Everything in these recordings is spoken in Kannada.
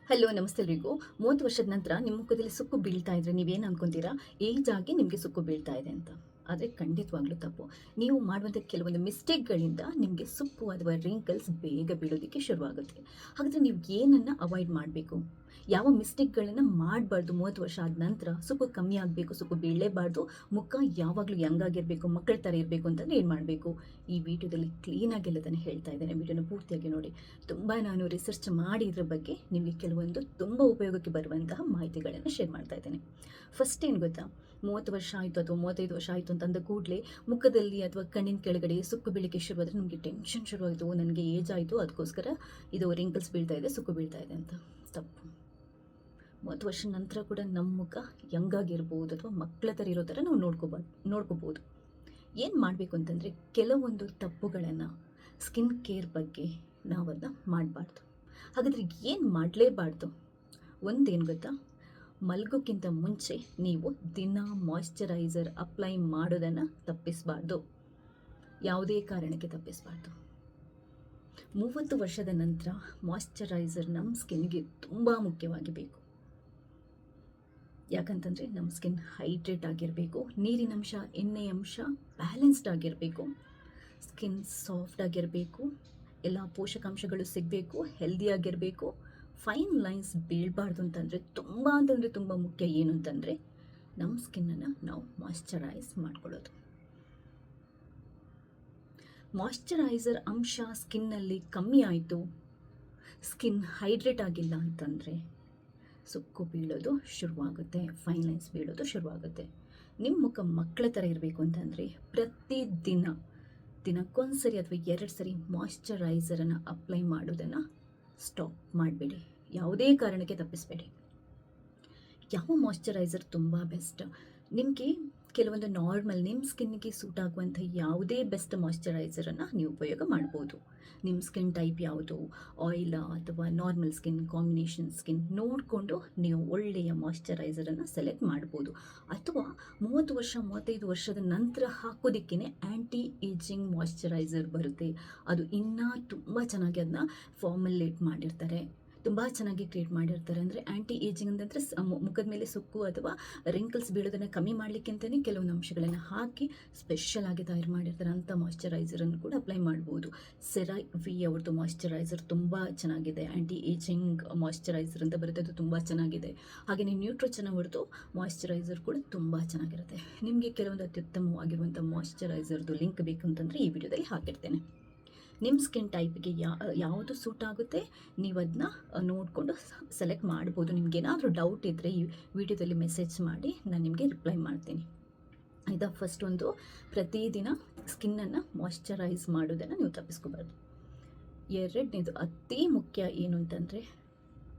ಹಲೋ ನಮಸ್ತೆ ಎಲ್ರಿಗೂ. 30 ವರ್ಷದ ನಂತರ ನಿಮ್ಮ ಮುಖದಲ್ಲಿ ಸುಕ್ಕು ಬೀಳ್ತಾ ಇದ್ರೆ ನೀವೇನು ಅನ್ಕೊಂತೀರಾ? ಏಜ್ ಆಗಿ ನಿಮಗೆ ಸುಕ್ಕು ಬೀಳ್ತಾ ಇದೆ ಅಂತ. ಆದರೆ ಖಂಡಿತವಾಗ್ಲೂ ತಪ್ಪು. ನೀವು ಮಾಡುವಂಥ ಕೆಲವೊಂದು ಮಿಸ್ಟೇಕ್ಗಳಿಂದ ನಿಮಗೆ ಸುಕ್ಕು ಅಥವಾ ರಿಂಕಲ್ಸ್ ಬೇಗ ಬೀಳೋದಕ್ಕೆ ಶುರುವಾಗುತ್ತೆ. ಹಾಗಾದರೆ ನೀವು ಏನನ್ನು ಅವಾಯ್ಡ್ ಮಾಡಬೇಕು? ಯಾವ ಮಿಸ್ಟೇಕ್ಗಳನ್ನು ಮಾಡಬಾರ್ದು? 30 ವರ್ಷ ಆದ ನಂತರ ಸುಕ್ಕು ಕಮ್ಮಿ ಆಗಬೇಕು, ಸುಕ್ಕು ಬೀಳಲೇಬಾರ್ದು, ಮುಖ ಯಾವಾಗಲೂ ಯಂಗಾಗಿರಬೇಕು, ಮಕ್ಕಳ ಥರ ಇರಬೇಕು ಅಂತಂದರೆ ಏನು ಮಾಡಬೇಕು? ಈ ವಿಡಿಯೋದಲ್ಲಿ ಕ್ಲೀನಾಗಿ ಎಲ್ಲದನ್ನು ಹೇಳ್ತಾ ಇದ್ದೇನೆ. ವಿಡಿಯೋನ ಪೂರ್ತಿಯಾಗಿ ನೋಡಿ. ತುಂಬ ನಾನು ರಿಸರ್ಚ್ ಮಾಡಿ ಇದ್ರ ಬಗ್ಗೆ ನಿಮಗೆ ಕೆಲವೊಂದು ತುಂಬ ಉಪಯೋಗಕ್ಕೆ ಬರುವಂತಹ ಮಾಹಿತಿಗಳನ್ನು ಶೇರ್ ಮಾಡ್ತಾ ಇದ್ದೇನೆ. ಫಸ್ಟ್ ಏನು ಗೊತ್ತಾ, 30 ವರ್ಷ ಆಯಿತು ಅಥವಾ 35 ವರ್ಷ ಆಯಿತು ಅಂತಂದ ಕೂಡಲೇ ಮುಖದಲ್ಲಿ ಅಥವಾ ಕಣ್ಣಿನ ಕೆಳಗಡೆ ಸುಕ್ಕು ಬೀಳಕ್ಕೆ ಶುರುವಾದರೆ ನಮಗೆ ಟೆನ್ಷನ್ ಶುರುವಾಯಿತು. ನನಗೆ ಏಜ್ ಆಯಿತು, ಅದಕ್ಕೋಸ್ಕರ ಇದು ರಿಂಕಲ್ಸ್ ಬೀಳ್ತಾ ಇದೆ, ಸುಕ್ಕು ಬೀಳ್ತಾ ಇದೆ ಅಂತ. ತಪ್ಪು. 30 ವರ್ಷ ನಂತರ ಕೂಡ ನಮ್ಮ ಮುಖ ಯಂಗಾಗಿರ್ಬೋದು ಅಥವಾ ಮಕ್ಕಳ ಥರ ಇರೋ ಥರ ನಾವು ನೋಡ್ಕೋಬೋದು. ಏನು ಮಾಡಬೇಕು ಅಂತಂದರೆ, ಕೆಲವೊಂದು ತಪ್ಪುಗಳನ್ನು ಸ್ಕಿನ್ ಕೇರ್ ಬಗ್ಗೆ ನಾವನ್ನ ಮಾಡಬಾರ್ದು. ಹಾಗಾದರೆ ಏನು ಮಾಡಲೇಬಾರ್ದು? ಒಂದೇನು ಗೊತ್ತಾ, ಮಲಗೋಕ್ಕಿಂತ ಮುಂಚೆ ನೀವು ದಿನ ಮಾಯ್ಶ್ಚರೈಸರ್ ಅಪ್ಲೈ ಮಾಡೋದನ್ನು ತಪ್ಪಿಸಬಾರ್ದು. ಯಾವುದೇ ಕಾರಣಕ್ಕೆ ತಪ್ಪಿಸಬಾರ್ದು. 30 ವರ್ಷದ ನಂತರ ಮಾಯ್ಶ್ಚರೈಸರ್ ನಮ್ಮ ಸ್ಕಿನ್ಗೆ ತುಂಬ ಮುಖ್ಯವಾಗಿ ಬೇಕು. ಯಾಕಂತಂದರೆ ನಮ್ಮ ಸ್ಕಿನ್ ಹೈಡ್ರೇಟ್ ಆಗಿರಬೇಕು, ನೀರಿನಂಶ ಎಣ್ಣೆ ಅಂಶ ಬ್ಯಾಲೆನ್ಸ್ಡ್ ಆಗಿರಬೇಕು, ಸ್ಕಿನ್ ಸಾಫ್ಟ್ ಆಗಿರಬೇಕು, ಎಲ್ಲ ಪೋಷಕಾಂಶಗಳು ಸಿಗಬೇಕು, ಹೆಲ್ದಿಯಾಗಿರಬೇಕು, ಫೈನ್ ಲೈನ್ಸ್ ಬೀಳಬಾರ್ದು ಅಂತಂದರೆ ತುಂಬ ಮುಖ್ಯ ಏನು ಅಂತಂದರೆ ನಮ್ಮ ಸ್ಕಿನ್ನನ್ನು ನಾವು ಮಾಯ್ಶ್ಚರೈಸ್ ಮಾಡ್ಕೊಳ್ಳೋದು. ಮಾಯ್ಶ್ಚರೈಸರ್ ಅಂಶ ಸ್ಕಿನ್ನಲ್ಲಿ ಕಮ್ಮಿ ಆಯಿತು, ಸ್ಕಿನ್ ಹೈಡ್ರೇಟ್ ಆಗಿಲ್ಲ ಅಂತಂದರೆ ಸುಕ್ಕು ಬೀಳೋದು ಶುರುವಾಗುತ್ತೆ, ಫೈನ್ ಲೈನ್ಸ್ ಬೀಳೋದು ಶುರುವಾಗುತ್ತೆ. ನಿಮ್ಮ ಮುಖ ಮಕ್ಕಳ ಥರ ಇರಬೇಕು ಅಂತಂದರೆ ಪ್ರತಿದಿನ ದಿನಕ್ಕೊಂದ್ಸರಿ ಅಥವಾ 2 ಸರಿ ಮಾಯ್ಶ್ಚರೈಸರನ್ನು ಅಪ್ಲೈ ಮಾಡೋದನ್ನು ಸ್ಟಾಪ್ ಮಾಡಬೇಡಿ. ಯಾವುದೇ ಕಾರಣಕ್ಕೆ ತಪ್ಪಿಸಬೇಡಿ. ಯಾವ ಮಾಯ್ಶ್ಚರೈಸರ್ ತುಂಬ ಬೆಸ್ಟ್? ನಿಮಗೆ ಕೆಲವೊಂದು ನಾರ್ಮಲ್ ನಿಮ್ಮ ಸ್ಕಿನ್ಗೆ ಸೂಟ್ ಆಗುವಂಥ ಯಾವುದೇ ಬೆಸ್ಟ್ ಮಾಯ್ಶ್ಚರೈಸರನ್ನು ನೀವು ಉಪಯೋಗ ಮಾಡ್ಬೋದು. ನಿಮ್ಮ ಸ್ಕಿನ್ ಟೈಪ್ ಯಾವುದು, ಆಯಿಲಾ ಅಥವಾ ನಾರ್ಮಲ್ ಸ್ಕಿನ್, ಕಾಂಬಿನೇಷನ್ ಸ್ಕಿನ್ ನೋಡಿಕೊಂಡು ನೀವು ಒಳ್ಳೆಯ ಮಾಯ್ಶ್ಚರೈಸರನ್ನು ಸೆಲೆಕ್ಟ್ ಮಾಡ್ಬೋದು. ಅಥವಾ 30 ವರ್ಷ 35 ವರ್ಷದ ನಂತರ ಹಾಕೋದಕ್ಕೇ ಆ್ಯಂಟಿ ಏಜಿಂಗ್ ಮಾಯ್ಶ್ಚರೈಸರ್ ಬರುತ್ತೆ. ಅದು ಇನ್ನೂ ತುಂಬ ಚೆನ್ನಾಗಿ ಅದನ್ನ ಫಾರ್ಮುಲೇಟ್ ಮಾಡಿರ್ತಾರೆ, ತುಂಬ ಚೆನ್ನಾಗಿ ಕ್ರಿಯೇಟ್ ಮಾಡಿರ್ತಾರೆ. ಅಂದರೆ ಆ್ಯಂಟಿ ಏಜಿಂಗ್ ಅಂತಂದರೆ ಮುಖದ ಮೇಲೆ ಸುಕ್ಕು ಅಥವಾ ರಿಂಕಲ್ಸ್ ಬೀಳೋದನ್ನು ಕಮ್ಮಿ ಮಾಡಲಿಕ್ಕಿಂತಲೇ ಕೆಲವೊಂದು ಅಂಶಗಳನ್ನು ಹಾಕಿ ಸ್ಪೆಷಲ್ ಆಗಿ ತಯಾರು ಮಾಡಿರ್ತಾರೆ. ಅಂಥ ಮಾಯ್ಶ್ಚರೈಸರನ್ನು ಕೂಡ ಅಪ್ಲೈ ಮಾಡ್ಬೋದು. ಸೆರಾವಿ ಅವ್ರದ್ದು ಮಾಯ್ಶ್ಚರೈಸರ್ ತುಂಬ ಚೆನ್ನಾಗಿದೆ. ಆ್ಯಂಟಿ ಏಜಿಂಗ್ ಮಾಯ್ಶ್ಚರೈಸರ್ ಅಂತ ಬರುತ್ತೆ, ಅದು ತುಂಬ ಚೆನ್ನಾಗಿದೆ. ಹಾಗೆಯೇ ನ್ಯೂಟ್ರೋಜನ್ ಅವ್ರದ್ದು ಮಾಯ್ಶ್ಚರೈಸರ್ ಕೂಡ ತುಂಬ ಚೆನ್ನಾಗಿರುತ್ತೆ. ನಿಮಗೆ ಕೆಲವೊಂದು ಅತ್ಯುತ್ತಮವಾಗಿರುವಂಥ ಮಾಯ್ಶ್ಚರೈಸರ್ದು ಲಿಂಕ್ ಬೇಕು ಅಂತಂದರೆ ಈ ವಿಡಿಯೋದಲ್ಲಿ ಹಾಕಿರ್ತೇನೆ. ನಿಮ್ಮ ಸ್ಕಿನ್ ಟೈಪ್ಗೆ ಯಾವುದು ಸೂಟ್ ಆಗುತ್ತೆ ನೀವು ಅದನ್ನ ನೋಡಿಕೊಂಡು ಸೆಲೆಕ್ಟ್ ಮಾಡ್ಬೋದು. ನಿಮಗೇನಾದರೂ ಡೌಟ್ ಇದ್ದರೆ ಈ ವಿಡಿಯೋದಲ್ಲಿ ಮೆಸೇಜ್ ಮಾಡಿ, ನಾನು ನಿಮಗೆ ರಿಪ್ಲೈ ಮಾಡ್ತೀನಿ. ಆಯಿತಾ? ಫಸ್ಟ್ ಒಂದು, ಪ್ರತಿದಿನ ಸ್ಕಿನ್ನನ್ನು ಮಾಯ್ಶ್ಚರೈಸ್ ಮಾಡೋದನ್ನು ನೀವು ತಪ್ಪಿಸ್ಕೋಬಾರ್ದು. ಎರಡನೇದು ಅತಿ ಮುಖ್ಯ ಏನು ಅಂತಂದರೆ,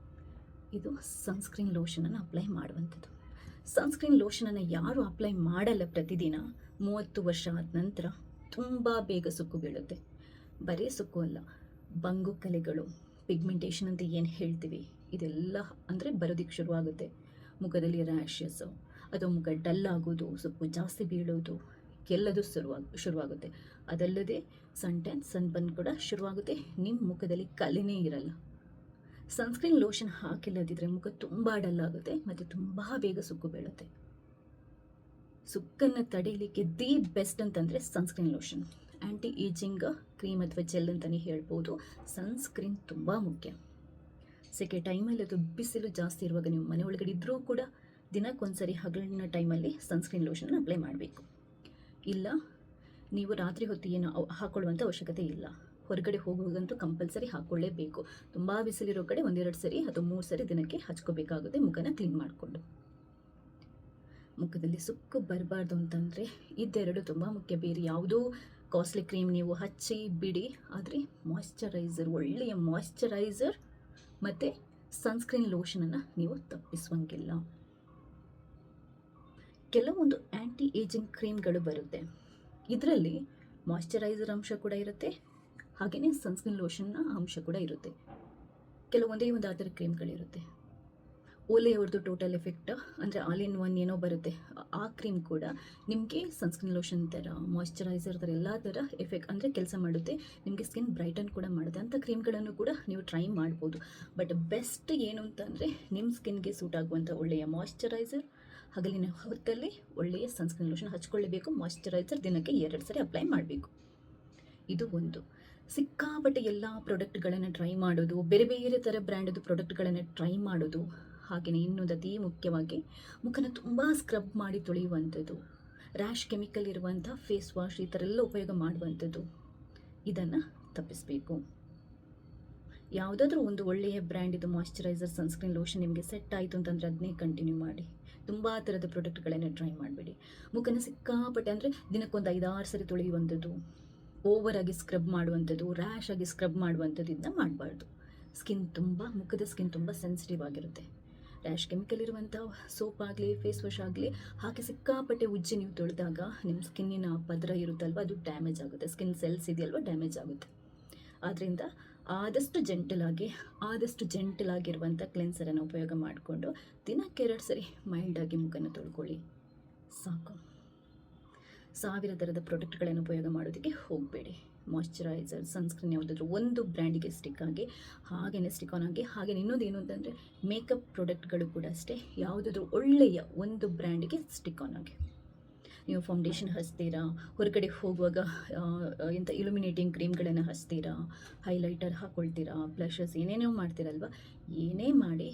ಇದು ಸನ್ಸ್ಕ್ರೀನ್ ಲೋಷನನ್ನು ಅಪ್ಲೈ ಮಾಡುವಂಥದ್ದು. ಸನ್ಸ್ಕ್ರೀನ್ ಲೋಷನನ್ನು ಯಾರು ಅಪ್ಲೈ ಮಾಡಲ್ಲ ಪ್ರತಿದಿನ, 30 ವರ್ಷ ಆದ ನಂತರ ತುಂಬ ಬೇಗ ಸುಕ್ಕು ಬೀಳುತ್ತೆ. ಬರೀ ಸುಕ್ಕು ಅಲ್ಲ, ಬಂಗು ಕಲೆಗಳು, ಪಿಗ್ಮೆಂಟೇಷನ್ ಅಂತ ಏನು ಹೇಳ್ತೀವಿ, ಇದೆಲ್ಲ ಅಂದರೆ ಬರೋದಕ್ಕೆ ಶುರುವಾಗುತ್ತೆ. ಮುಖದಲ್ಲಿ ರ್ಯಾಷಸ್ಸು ಅಥವಾ ಮುಖ ಡಲ್ ಆಗೋದು, ಸುಕ್ಕು ಜಾಸ್ತಿ ಬೀಳೋದು ಎಲ್ಲದು ಶುರುವಾಗುತ್ತೆ. ಅದಲ್ಲದೆ ಸನ್ಬರ್ನ್ ಕೂಡ ಶುರುವಾಗುತ್ತೆ. ನಿಮ್ಮ ಮುಖದಲ್ಲಿ ಕಲೆನೇ ಇರಲ್ಲ. ಸನ್ಸ್ಕ್ರೀನ್ ಲೋಷನ್ ಹಾಕಿಲ್ಲದಿದ್ದರೆ ಮುಖ ತುಂಬ ಡಲ್ ಆಗುತ್ತೆ ಮತ್ತು ತುಂಬ ಬೇಗ ಸುಕ್ಕು ಬೀಳುತ್ತೆ. ಸುಕ್ಕನ್ನು ತಡೆಯಲಿಕ್ಕೆ ದಿ ಬೆಸ್ಟ್ ಅಂತಂದರೆ ಸನ್ಸ್ಕ್ರೀನ್ ಲೋಷನ್. ಆ್ಯಂಟಿ ಏಜಿಂಗ್ ಕ್ರೀಮ್ ಅಥವಾ ಜೆಲ್ ಅಂತಲೇ ಹೇಳ್ಬೋದು. ಸನ್ಸ್ಕ್ರೀನ್ ತುಂಬ ಮುಖ್ಯ. ಸೆಕೆ ಟೈಮಲ್ಲಿ ಅದು ಬಿಸಿಲು ಜಾಸ್ತಿ ಇರುವಾಗ ನೀವು ಮನೆ ಒಳಗಡೆ ಇದ್ದರೂ ಕೂಡ ದಿನಕ್ಕೊಂದ್ಸರಿ ಹಗಲಿನ ಟೈಮಲ್ಲಿ ಸನ್ಸ್ಕ್ರೀನ್ ಲೋಷನ್ನ ಅಪ್ಲೈ ಮಾಡಬೇಕು. ಇಲ್ಲ, ನೀವು ರಾತ್ರಿ ಹೊತ್ತು ಏನು ಹಾಕೊಳ್ಳುವಂಥ ಅವಶ್ಯಕತೆ ಇಲ್ಲ, ಹೊರಗಡೆ ಹೋಗುವಾಗಂತೂ ಕಂಪಲ್ಸರಿ ಹಾಕ್ಕೊಳ್ಳೇಬೇಕು. ತುಂಬ ಬಿಸಿಲಿರೋ ಕಡೆ 1-2 ಸರಿ ಅಥವಾ 3 ಸರಿ ದಿನಕ್ಕೆ ಹಚ್ಕೋಬೇಕಾಗುತ್ತೆ ಮುಖನ ಕ್ಲೀನ್ ಮಾಡಿಕೊಂಡು. ಮುಖದಲ್ಲಿ ಸುಕ್ಕು ಬರಬಾರ್ದು ಅಂತಂದರೆ ಇದೆರಡು ತುಂಬ ಮುಖ್ಯ. ಬೇರೆ ಯಾವುದೋ ಕಾಸ್ಟ್ಲಿ ಕ್ರೀಮ್ ನೀವು ಹಚ್ಚಿ ಬಿಡಿ, ಆದರೆ ಮಾಯ್ಶ್ಚರೈಸರ್, ಒಳ್ಳೆಯ ಮಾಯ್ಶ್ಚರೈಸರ್ ಮತ್ತು ಸನ್ಸ್ಕ್ರೀನ್ ಲೋಷನನ್ನು ನೀವು ತಪ್ಪಿಸುವಂಗಿಲ್ಲ. ಕೆಲವೊಂದು ಆ್ಯಂಟಿ ಏಜಿಂಗ್ ಕ್ರೀಮ್ಗಳು ಬರುತ್ತೆ, ಇದರಲ್ಲಿ ಮಾಯ್ಶ್ಚರೈಸರ್ ಅಂಶ ಕೂಡ ಇರುತ್ತೆ, ಹಾಗೆಯೇ ಸನ್ಸ್ಕ್ರೀನ್ ಲೋಷನ್ನ ಅಂಶ ಕೂಡ ಇರುತ್ತೆ. ಕೆಲವೊಂದೇ ಒಂದು ಆ ಥರ ಕ್ರೀಮ್ಗಳಿರುತ್ತೆ. ಓಲೆಯವ್ರದ್ದು ಟೋಟಲ್ ಎಫೆಕ್ಟ್ ಅಂದರೆ ಆಲ್ ಇನ್ ಒನ್ ಏನೋ ಬರುತ್ತೆ, ಆ ಕ್ರೀಮ್ ಕೂಡ ನಿಮಗೆ ಸನ್ಸ್ಕ್ರೀನ್ ಲೋಷನ್ ಥರ, ಮಾಯ್ಶ್ಚರೈಸರ್ ಥರ ಎಲ್ಲ ಥರ ಎಫೆಕ್ಟ್ ಅಂದರೆ ಕೆಲಸ ಮಾಡುತ್ತೆ. ನಿಮಗೆ ಸ್ಕಿನ್ ಬ್ರೈಟನ್ ಕೂಡ ಮಾಡುತ್ತೆ. ಅಂಥ ಕ್ರೀಮ್ಗಳನ್ನು ಕೂಡ ನೀವು ಟ್ರೈ ಮಾಡ್ಬೋದು. ಬಟ್ ಬೆಸ್ಟ್ ಏನು ಅಂತಂದರೆ ನಿಮ್ಮ ಸ್ಕಿನ್ಗೆ ಸೂಟ್ ಆಗುವಂಥ ಒಳ್ಳೆಯ ಮಾಯ್ಶ್ಚರೈಸರ್, ಹಗಲಿನ ಹೊತ್ತಲ್ಲಿ ಒಳ್ಳೆಯ ಸನ್ಸ್ಕ್ರೀನ್ ಲೋಷನ್ ಹಚ್ಕೊಳ್ಳಬೇಕು. ಮಾಯ್ಶ್ಚರೈಸರ್ ದಿನಕ್ಕೆ 2 ಸರಿ ಅಪ್ಲೈ ಮಾಡಬೇಕು. ಇದು ಒಂದು. ಸಿಕ್ಕಾಪಟ್ಟೆ ಎಲ್ಲ ಪ್ರಾಡಕ್ಟ್ಗಳನ್ನು ಟ್ರೈ ಮಾಡೋದು, ಬೇರೆ ಬೇರೆ ಥರ ಬ್ರ್ಯಾಂಡದು ಪ್ರಾಡಕ್ಟ್ಗಳನ್ನು ಟ್ರೈ ಮಾಡೋದು, ಹಾಗೆಯೇ ಇನ್ನೊಂದು ಅತಿ ಮುಖ್ಯವಾಗಿ ಮುಖನ ತುಂಬ ಸ್ಕ್ರಬ್ ಮಾಡಿ ತೊಳೆಯುವಂಥದ್ದು, ರ್ಯಾಶ್ ಕೆಮಿಕಲ್ ಇರುವಂಥ ಫೇಸ್ ವಾಶ್ ಈ ಥರ ಎಲ್ಲ ಉಪಯೋಗ ಮಾಡುವಂಥದ್ದು, ಇದನ್ನು ತಪ್ಪಿಸಬೇಕು. ಯಾವುದಾದ್ರೂ ಒಂದು ಒಳ್ಳೆಯ ಬ್ರ್ಯಾಂಡಿದು ಮಾಯ್ಶ್ಚರೈಸರ್, ಸನ್ಸ್ಕ್ರೀನ್ ಲೋಷನ್ ನಿಮಗೆ ಸೆಟ್ ಆಯಿತು ಅಂತಂದರೆ ಅದನ್ನೇ ಕಂಟಿನ್ಯೂ ಮಾಡಿ. ತುಂಬ ಥರದ ಪ್ರಾಡಕ್ಟ್ಗಳನ್ನು ಟ್ರೈ ಮಾಡಬೇಡಿ. ಮುಖನ ಸಿಕ್ಕಾಪಟ್ಟೆ ಅಂದರೆ ದಿನಕ್ಕೊಂದು 5-6 ಸರಿ ತೊಳೆಯುವಂಥದ್ದು, ಓವರಾಗಿ ಸ್ಕ್ರಬ್ ಮಾಡುವಂಥದ್ದು, ರ್ಯಾಶ್ ಆಗಿ ಸ್ಕ್ರಬ್ ಮಾಡುವಂಥದ್ದು ಇದನ್ನ ಮಾಡಬಾರ್ದು. ಮುಖದ ಸ್ಕಿನ್ ತುಂಬ ಸೆನ್ಸಿಟಿವ್ ಆಗಿರುತ್ತೆ. ರ್ಯಾಶ್ ಕೆಮಿಕಲ್ ಇರುವಂಥ ಸೋಪ್ ಆಗಲಿ, ಫೇಸ್ ವಾಶ್ ಆಗಲಿ ಹಾಕಿ ಸಿಕ್ಕಾಪಟ್ಟೆ ಉಜ್ಜಿ ನೀವು ತೊಳೆದಾಗ ನಿಮ್ಮ ಸ್ಕಿನ್ನಿನ ಪದರ ಇರುತ್ತಲ್ವ, ಅದು ಡ್ಯಾಮೇಜ್ ಆಗುತ್ತೆ. ಸ್ಕಿನ್ ಸೆಲ್ಸ್ ಇದೆಯಲ್ವ, ಡ್ಯಾಮೇಜ್ ಆಗುತ್ತೆ. ಆದ್ದರಿಂದ ಆದಷ್ಟು ಜೆಂಟಲ್ ಆಗಿರುವಂಥ ಕ್ಲೆನ್ಸರನ್ನು ಉಪಯೋಗ ಮಾಡಿಕೊಂಡು ದಿನಕ್ಕೆ 2 ಸರಿ ಮೈಲ್ಡಾಗಿ ಮುಖನ ತೊಳ್ಕೊಳ್ಳಿ ಸಾಕು. 1000 ಥರದ ಪ್ರಾಡಕ್ಟ್ಗಳನ್ನು ಉಪಯೋಗ ಮಾಡೋದಕ್ಕೆ ಹೋಗಬೇಡಿ. ಮಾಯ್ಶ್ಚರೈಸರ್, ಸನ್ಸ್ಕ್ರೀನ್ ಯಾವುದಾದ್ರೂ ಒಂದು ಬ್ರ್ಯಾಂಡಿಗೆ ಸ್ಟಿಕ್ ಆಗಿ ಹಾಗೆಯೇ ಸ್ಟಿಕ್ ಆನ್ ಆಗಿ. ಹಾಗೆಯೇ ಇನ್ನೊಂದು ಏನು ಅಂತಂದರೆ ಮೇಕಪ್ ಪ್ರಾಡಕ್ಟ್ಗಳು ಕೂಡ ಅಷ್ಟೇ, ಯಾವುದಾದ್ರೂ ಒಳ್ಳೆಯ ಒಂದು ಬ್ರ್ಯಾಂಡಿಗೆ ಸ್ಟಿಕ್ ಆನ್ ಆಗಿ. ನೀವು ಫೌಂಡೇಶನ್ ಹಚ್ತೀರಾ, ಹೊರಗಡೆ ಹೋಗುವಾಗ ಇಂಥ ಇಲ್ಯುಮಿನೇಟಿಂಗ್ ಕ್ರೀಮ್ಗಳನ್ನು ಹಚ್ತೀರಾ, ಹೈಲೈಟರ್ ಹಾಕ್ಕೊಳ್ತೀರಾ, ಬ್ಲಷಸ್ ಏನೇನೋ ಮಾಡ್ತೀರಲ್ವ, ಏನೇ ಮಾಡಿ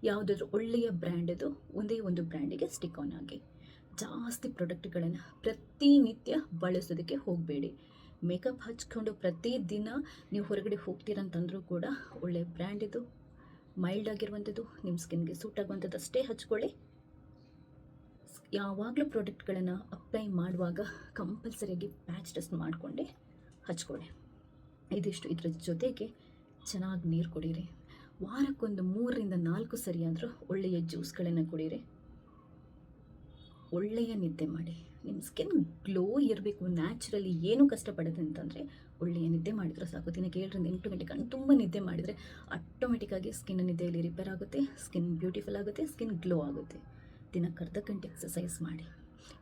ಯಾವುದಾದ್ರೂ ಒಳ್ಳೆಯ ಬ್ರ್ಯಾಂಡದು ಒಂದೇ ಒಂದು ಬ್ರ್ಯಾಂಡಿಗೆ ಸ್ಟಿಕ್ ಆನ್ ಆಗಿ. ಜಾಸ್ತಿ ಪ್ರಾಡಕ್ಟ್ಗಳನ್ನು ಪ್ರತಿನಿತ್ಯ ಬಳಸೋದಕ್ಕೆ ಹೋಗಬೇಡಿ. ಮೇಕಪ್ ಹಚ್ಕೊಂಡು ಪ್ರತಿದಿನ ನೀವು ಹೊರಗಡೆ ಹೋಗ್ತೀರಂತಂದ್ರೂ ಕೂಡ ಒಳ್ಳೆಯ ಬ್ರ್ಯಾಂಡಿದು, ಮೈಲ್ಡ್ ಆಗಿರುವಂಥದ್ದು, ನಿಮ್ಮ ಸ್ಕಿನ್ಗೆ ಸೂಟ್ ಆಗುವಂಥದ್ದು ಅಷ್ಟೇ ಹಚ್ಕೊಳ್ಳಿ. ಯಾವಾಗಲೂ ಪ್ರಾಡಕ್ಟ್ಗಳನ್ನು ಅಪ್ಲೈ ಮಾಡುವಾಗ ಕಂಪಲ್ಸರಿಯಾಗಿ ಪ್ಯಾಚ್ ಟೆಸ್ಟ್ ಮಾಡಿಕೊಂಡೆ ಹಚ್ಕೊಳ್ಳಿ. ಇದಿಷ್ಟು. ಇದರ ಜೊತೆಗೆ ಚೆನ್ನಾಗಿ ನೀರು ಕುಡೀರಿ. ವಾರಕ್ಕೊಂದು 3-4 ಸರಿ ಆದರೂ ಒಳ್ಳೆಯ ಜ್ಯೂಸ್ಗಳನ್ನು ಕುಡೀರಿ. ಒಳ್ಳೆಯ ನಿದ್ದೆ ಮಾಡಿ. ನಿಮ್ಮ ಸ್ಕಿನ್ ಗ್ಲೋ ಇರಬೇಕು, ನ್ಯಾಚುರಲಿ ಏನೂ ಕಷ್ಟಪಡೋದು ಅಂತಂದರೆ ಒಳ್ಳೆಯ ನಿದ್ದೆ ಮಾಡಿದ್ರೆ ಸಾಕು. ದಿನಕ್ಕೆ 7-8 ಗಂಟೆ ಕಣ್ಣು ತುಂಬ ನಿದ್ದೆ ಮಾಡಿದರೆ ಆಟೋಮೆಟಿಕ್ಕಾಗಿ ಸ್ಕಿನ್ ನಿದ್ದೆಯಲ್ಲಿ ರಿಪೇರ್ ಆಗುತ್ತೆ, ಸ್ಕಿನ್ ಬ್ಯೂಟಿಫುಲ್ ಆಗುತ್ತೆ, ಸ್ಕಿನ್ ಗ್ಲೋ ಆಗುತ್ತೆ. ದಿನಕ್ಕೆ ಅರ್ಧ ಗಂಟೆ ಎಕ್ಸಸೈಸ್ ಮಾಡಿ.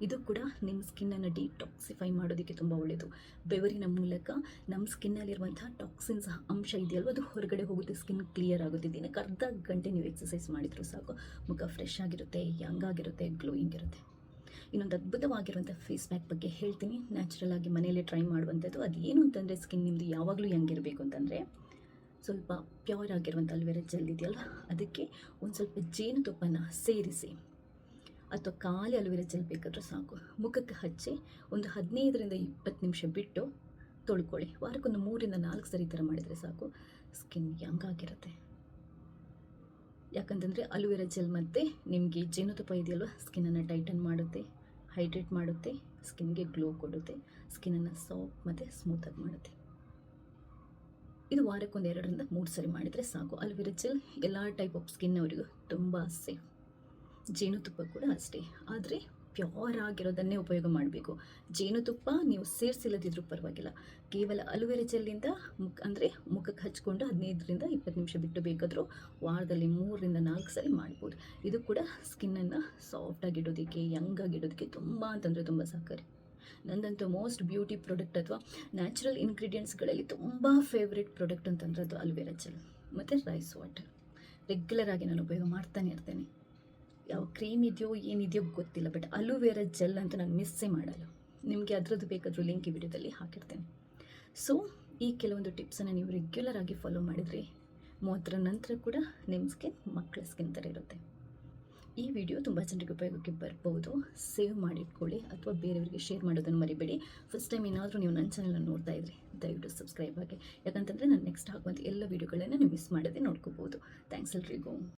ಇದು ಕೂಡ ನಿಮ್ಮ ಸ್ಕಿನ್ನನ್ನು ಡಿಟಾಕ್ಸಿಫೈ ಮಾಡೋದಕ್ಕೆ ತುಂಬ ಒಳ್ಳೆಯದು. ಬೆವರಿನ ಮೂಲಕ ನಮ್ಮ ಸ್ಕಿನ್ನಲ್ಲಿರುವಂಥ ಟಾಕ್ಸಿನ್ಸ್ ಅಂಶ ಇದೆಯಲ್ವ, ಅದು ಹೊರಗಡೆ ಹೋಗುತ್ತೆ, ಸ್ಕಿನ್ ಕ್ಲಿಯರ್ ಆಗುತ್ತೆ. ದಿನಕ್ಕೆ ಅರ್ಧ ಗಂಟೆ ನೀವು ಎಕ್ಸಸೈಸ್ ಮಾಡಿದರೂ ಸಾಕು, ಮುಖ ಫ್ರೆಶ್ ಆಗಿರುತ್ತೆ, ಯಂಗ್ ಆಗಿರುತ್ತೆ, ಗ್ಲೋಯಿಂಗ್ ಇರುತ್ತೆ. ಇನ್ನೊಂದು ಅದ್ಭುತವಾಗಿರುವಂಥ ಫೇಸ್ ಪ್ಯಾಕ್ ಬಗ್ಗೆ ಹೇಳ್ತೀನಿ, ನ್ಯಾಚುರಲ್ ಆಗಿ ಮನೆಯಲ್ಲೇ ಟ್ರೈ ಮಾಡುವಂಥದ್ದು. ಅದು ಏನು ಅಂತಂದರೆ ಸ್ಕಿನ್ ನಿಮ್ಮದು ಯಾವಾಗಲೂ ಹೆಂಗಿರಬೇಕು ಅಂತಂದರೆ, ಸ್ವಲ್ಪ ಪ್ಯೂರ್ ಆಗಿರುವಂಥ ಅಲ್ವೇರಾ ಜೆಲ್ ಇದೆಯಲ್ವ, ಅದಕ್ಕೆ ಒಂದು ಸ್ವಲ್ಪ ಜೇನುತುಪ್ಪನ ಸೇರಿಸಿ ಅಥವಾ ಖಾಲಿ ಅಲೋವೆರಾ ಜೆಲ್ ಬೇಕಾದರೂ ಸಾಕು, ಮುಖಕ್ಕೆ ಹಚ್ಚಿ ಒಂದು 15-20 ನಿಮಿಷ ಬಿಟ್ಟು ತೊಳ್ಕೊಳ್ಳಿ. ವಾರಕ್ಕೊಂದು 3-4 ಸರಿ ಥರ ಮಾಡಿದರೆ ಸಾಕು, ಸ್ಕಿನ್ ಯಂಗ್ ಆಗಿರುತ್ತೆ. ಯಾಕಂತಂದರೆ ಅಲೋವೆರಾ ಜೆಲ್ ಮತ್ತು ನಿಮಗೆ ಜೇನುತುಪ್ಪ ಇದೆಯಲ್ವ, ಸ್ಕಿನ್ನನ್ನು ಟೈಟನ್ ಮಾಡುತ್ತೆ, ಹೈಡ್ರೇಟ್ ಮಾಡುತ್ತೆ, ಸ್ಕಿನ್ಗೆ ಗ್ಲೋ ಕೊಡುತ್ತೆ, ಸ್ಕಿನ್ನನ್ನು ಸಾಫ್ಟ್ ಮತ್ತು ಸ್ಮೂತಾಗಿ ಮಾಡುತ್ತೆ. ಇದು ವಾರಕ್ಕೊಂದು 2-3 ಸರಿ ಮಾಡಿದರೆ ಸಾಕು. ಅಲೋವೆರಾ ಜೆಲ್ ಎಲ್ಲ ಟೈಪ್ ಆಫ್ ಸ್ಕಿನ್ ಅವರಿಗೂ ತುಂಬ ಸೇಫ್. ಜೇನುತುಪ್ಪ ಕೂಡ ಅಷ್ಟೇ, ಆದರೆ ಪ್ಯೂರ್ ಆಗಿರೋದನ್ನೇ ಉಪಯೋಗ ಮಾಡಬೇಕು. ಜೇನುತುಪ್ಪ ನೀವು ಸೇರಿಸಿಲ್ಲದಿದ್ರೂ ಪರವಾಗಿಲ್ಲ, ಕೇವಲ ಅಲೋವೆರಾ ಜೆಲ್ಲಿಂದ ಮುಖಕ್ಕೆ ಹಚ್ಕೊಂಡು 15-20 ನಿಮಿಷ ಬಿಟ್ಟು ಬೇಕಾದರೂ ವಾರದಲ್ಲಿ 3-4 ಸರಿ ಮಾಡ್ಬೋದು. ಇದು ಕೂಡ ಸ್ಕಿನ್ನನ್ನು ಸಾಫ್ಟಾಗಿಡೋದಕ್ಕೆ, ಯಂಗ್ ಆಗಿಡೋದಕ್ಕೆ ತುಂಬ ಅಂತಂದರೆ ತುಂಬ ಸಹಕಾರಿ. ನಂದಂತೂ ಮೋಸ್ಟ್ ಬ್ಯೂಟಿ ಪ್ರಾಡಕ್ಟ್ ಅಥವಾ ನ್ಯಾಚುರಲ್ ಇಂಗ್ರೀಡಿಯೆಂಟ್ಸ್ಗಳಲ್ಲಿ ತುಂಬ ಫೇವ್ರೆಟ್ ಪ್ರಾಡಕ್ಟ್ ಅಂತಂದರೆ ಅದು ಅಲೋವೆರಾ ಜೆಲ್ ಮತ್ತು ರೈಸ್ ವಾಟರ್. ರೆಗ್ಯುಲರ್ ಆಗಿ ನಾನು ಉಪಯೋಗ ಮಾಡ್ತಾನೆ ಇರ್ತೇನೆ. ಯಾವ ಕ್ರೀಮ್ ಇದೆಯೋ ಏನಿದೆಯೋ ಗೊತ್ತಿಲ್ಲ, ಬಟ್ ಅಲೋವೆರಾ ಜೆಲ್ ಅಂತ ನಾನು ಮಿಸ್ಸೇ ಮಾಡಲ್ಲ. ನಿಮಗೆ ಅದರದ್ದು ಬೇಕಾದರೂ ಲಿಂಕ್ ಈ ವಿಡಿಯೋದಲ್ಲಿ ಹಾಕಿರ್ತೇನೆ. ಸೊ ಈ ಕೆಲವೊಂದು ಟಿಪ್ಸನ್ನು ನೀವು ರೆಗ್ಯುಲರ್ ಆಗಿ ಫಾಲೋ ಮಾಡಿದರೆ 30ರ ನಂತರ ಕೂಡ ನಿಮ್ಮ ಸ್ಕಿನ್ ಮಕ್ಕಳ ಸ್ಕಿನ್ ಥರ ಇರುತ್ತೆ. ಈ ವಿಡಿಯೋ ತುಂಬ ಜನರಿಗೆ ಉಪಯೋಗಕ್ಕೆ ಬರ್ಬೋದು. ಸೇವ್ ಮಾಡಿಟ್ಕೊಳ್ಳಿ ಅಥವಾ ಬೇರೆಯವರಿಗೆ ಶೇರ್ ಮಾಡೋದನ್ನು ಮರಿಬೇಡಿ. ಫಸ್ಟ್ ಟೈಮ್ ಏನಾದರೂ ನೀವು ನನ್ನ ಚಾನಲನ್ನು ನೋಡ್ತಾ ಇದ್ರಿ ದಯವಿಟ್ಟು ಸಬ್ಸ್ಕ್ರೈಬ್ ಆಗಿ, ಯಾಕಂತಂದರೆ ನಾನು ನೆಕ್ಸ್ಟ್ ಹಾಕುವಂಥ ಎಲ್ಲ ವೀಡಿಯೋಗಳನ್ನು ನೀವು ಮಿಸ್ ಮಾಡದೆ ನೋಡ್ಕೋಬೋದು. ಥ್ಯಾಂಕ್ಸ್ ಎಲ್ರಿಗೂ.